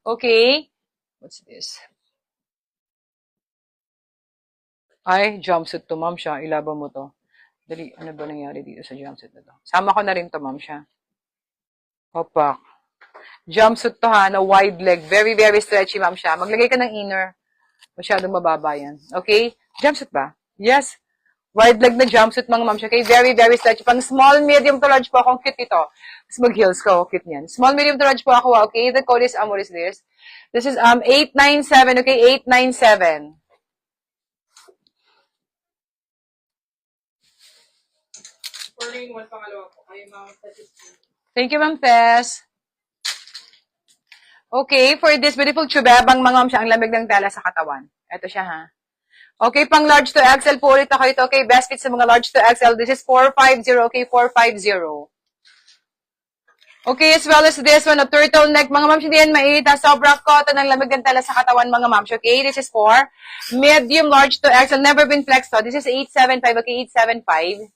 Okay? What's this? Ay, jumpsuit to, ma'am siya. Ilaban mo to. Dali, ano ba nangyari dito sa jumpsuit na to? Sama ko na rin to, ma'am siya. Opak. Jumpsuit to ha, na wide leg. Very, very stretchy, ma'am siya. Maglagay ka ng inner. Masyadong mababa yan. Okay? Jumpsuit ba? Yes. Wide leg na jumpsuit, mga ma'am siya. Okay? Very, very stretchy. Pang small, medium to large po ako. Cute ito. Tapos mag-heels ko. Cute niyan. Small, medium to large po ako. Okay? The code is, what is this? This is 897. Okay? 897. Thank you, Ma'am Tess. Okay, for this beautiful chubebang, mga ma'am siya, ang lamig ng tela sa katawan. Ito siya, ha? Okay, pang large to XL po ulit ako ito. Okay, best fit sa mga large to XL. This is 450. Okay, 450. Okay, as well as this one, a turtleneck. Mga ma'am, hindi yan mainit. Sobrang cotton ang lamig ng tela sa katawan, mga ma'am. Okay, this is for medium, large to XL. Never been flexed. This is 875. Okay, 875.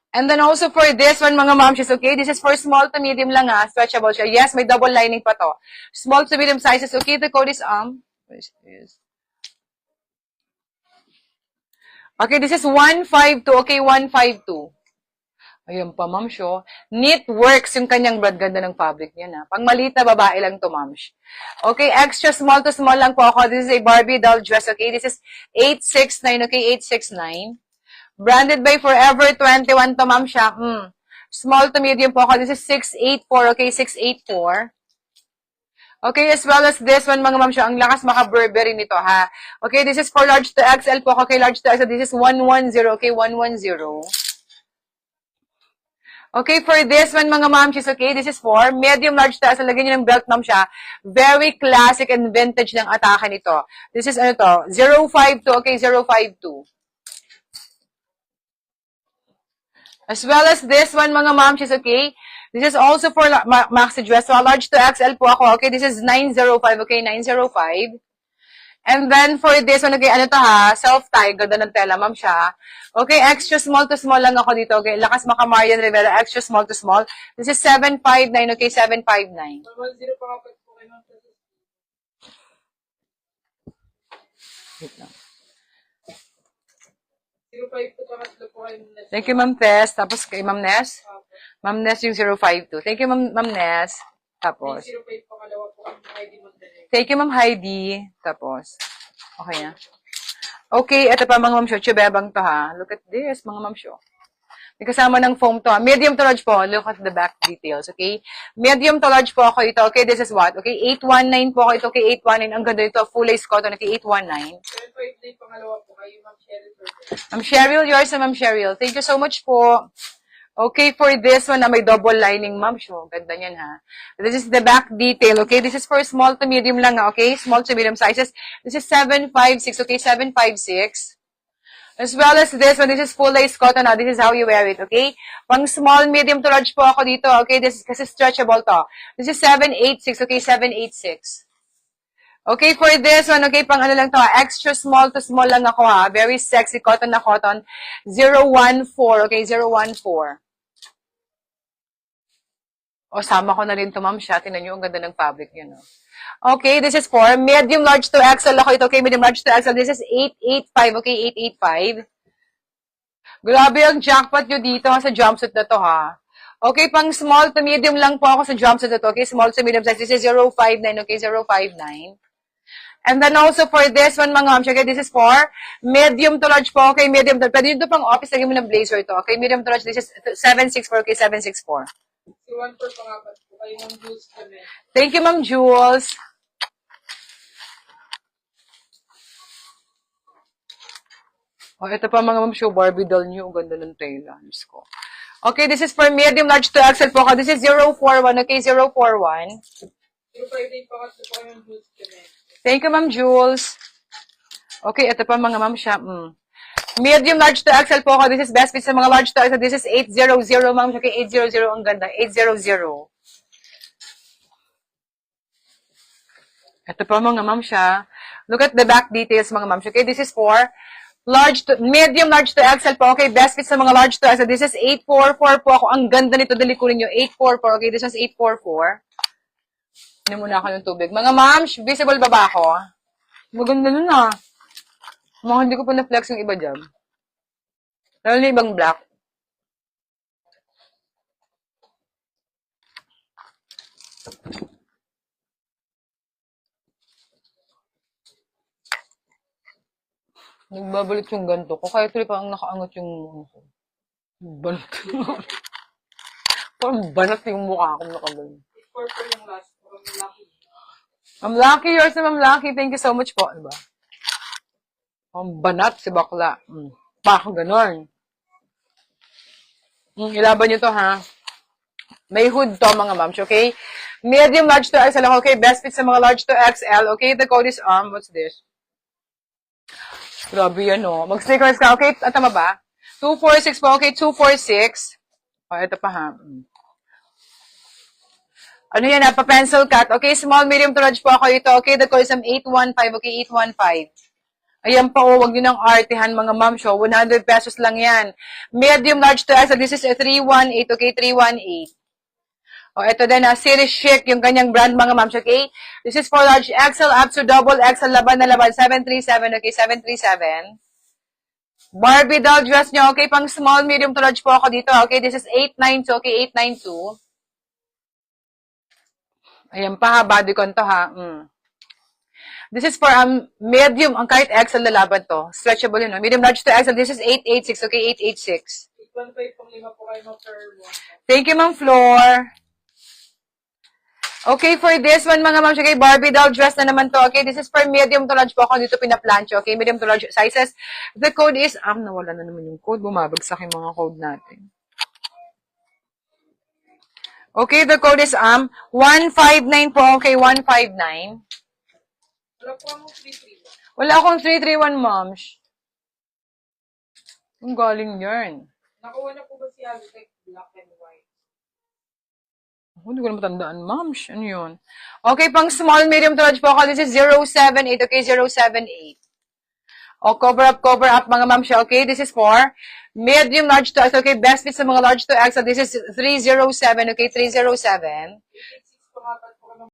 And then also for this one, mga ma'am, okay? This is for small to medium lang, ha? Stretchable siya. Yes, may double lining pa to. Small to medium sizes. Okay, the code is, what is this? Okay, this is 152. Okay, 152. Ayun pa, ma'am, show. Knit works yung kanyang brad. Ganda ng fabric niya, na. Pang malita, babae lang to, ma'am. Okay, extra small to small lang po ako. This is a Barbie doll dress. Okay, this is 869. Okay, 869. Branded by Forever 21 to, ma'am siya. Small to medium po ako. This is 684. Okay, 684. Okay, as well as this one, mga ma'am siya. Ang lakas maka-Burberry nito, ha? Okay, this is for large to XL po ako. Okay, large to XL. This is 110. Okay, 110. Okay, for this one, mga ma'am siya. Okay, this is for medium large to XL. Lagyan nyo ng belt, ma'am siya. Very classic and vintage ng atake nito. This is, 052. Okay, 052. As well as this one, mga ma'am, okay? This is also for maxi dress. So, large to XL po ako. Okay, this is 905. Okay, 905. And then, for this one, okay, ha? Self-tie. Ganda ng tela, ma'am siya. Okay, extra small to small lang ako dito. Okay, lakas maka Marian Rivera. Extra small to small. This is 759. Okay, 759. Wait lang. Thank you, Ma'am Tess. Tapos kay Ma'am Ness. Ma'am Ness yung 052. Thank you, Ma'am Ness. Tapos. Thank you, Ma'am Heidi. Tapos. Okay na. Okay, ito pa mga ma'am show. Chubebang to, ha. Look at this, mga ma'am show. May kasama ng foam to, ha. Medium to large po. Look at the back details, okay? Medium to large po ako ito. Okay, this is what? Okay, 819 po ako ito. Okay, 819. Ang ganda ito. Full lace cotton. Okay, 819. Ma'am Cheryl, yours na Ma'am Cheryl. Thank you so much po. Okay, for this one na may double lining, ma'am. Sure, ganda niyan, ha. This is the back detail, okay? This is for small to medium lang, okay? Small to medium sizes. This is 756, okay? 756. As well as this one, this is full lace cotton, ha. This is how you wear it, okay? Pang small, medium to large po ako dito, okay? This is kasi stretchable to. This is 786, okay? 786. Okay, for this one, okay, pang ano lang to, extra small to small lang ako, ha. Very sexy, cotton na cotton. 014, okay, 014. O, sama ko na rin to, ma'am siya. Tingnan nyo, ang ganda ng fabric niya, no? Okay, this is for medium large to XL ako ito, okay, medium large to XL. This is 885, okay, 885. Grabe ang jackpot nyo dito sa jumpsuit na to, ha. Okay, pang small to medium lang po ako sa jumpsuit na to, okay, small to medium size. This is 059, okay, 059. And then also for this one, mga ma'am, okay, this is for medium to large po, okay, medium to, pwede yun to pang office, lagyan mo ng blazer ito, okay, medium to large, this is 764, okay, 764. Thank you, Ma'am Jules. Oh, ito pa mga ma'am, show Barbie doll nyo, ang ganda ng tailors ko. Okay, this is for medium large to XL po, this is 041, okay, 041. 058 po kasi po yung Jules. Thank you, Ma'am Jules. Okay, ito pa mga ma'am siya. Medium large to XL po ako. This is best fit sa mga large to XL. This is 800, ma'am. Okay, 800. Ang ganda. 800. Ito pa mga ma'am siya. Look at the back details mga ma'am. Okay, this is for medium large to XL po. Okay, best fit sa mga large to XL. This is 844 po ako. Ang ganda nito. Dali ko rin nyo. 844. Okay, this is 844. Inom muna ako ng tubig. Mga ma'ams, visible ba ba ako? Maganda nun ah. Mga hindi ko pa na-flex yung iba dyan. Lalo na ibang black. Nagbabalik yung ganto ko. Kaya tuloy parang nakaangat yung mukha ko. Banat. Parang banat yung mukha ko nakagaling. Ma'am Lucky, yours na Ma'am Lucky. Thank you so much po. Diba? Ang banat si bakla. Baka ganon. Ilaban nyo to ha. May hood to mga ma'ams, okay? Medium, large to XL, okay? Best fit sa mga large to XL, okay? The code is what's this? Grabe yan, oh. Mag-stickers ka, okay? At tama ba? 246 po, okay? 246. Oh, ito pa ha. Ano yan ha? Pa-pencil cut. Okay, small, medium to large po ako ito. Okay, the code is 815, okay? 815. Ayan pa, oh, wag nyo ng artihan, mga ma'am show. 100 pesos lang yan. Medium, large to XL. This is a 318, okay? 318. O, ito din, Series Chic, yung kanyang brand, mga ma'am, okay? This is for large XL up to double XL, laban na laban, 737, okay? 737. Barbie doll dress nyo, okay? Pang small, medium to large po ako dito, okay? This is 892, okay? 892. Ayan pa ha, bodycon to ha. This is for medium, ang kahit XL na laban to. Stretchable yun, no? Medium large to XL, this is 886, okay? 886. 815 po kayo per one. Thank you, Ma'am Floor. Okay, for this one, mga ma'am, okay, Barbie doll dress na naman to. Okay, this is for medium to large po ako dito pinaplancho. Okay, medium to large sizes. The code is, nawala na naman yung code. Bumabagsak yung mga code natin. Okay, the code is 159 po. Okay, 159. Wala po akong 331. Wala akong 331, moms. Ang galing yarn. Nakuha na po ba si Aztec black and white? Hindi ko na matandaan, ma'am. Ano yun? Okay, pang small, medium to large po ako. This is 078. Okay, 078. O, cover up, mga ma'am siya. Okay, this is for medium, large to XL. Okay, best fit sa mga large to XL. This is 307. Okay, 307. 886 po nga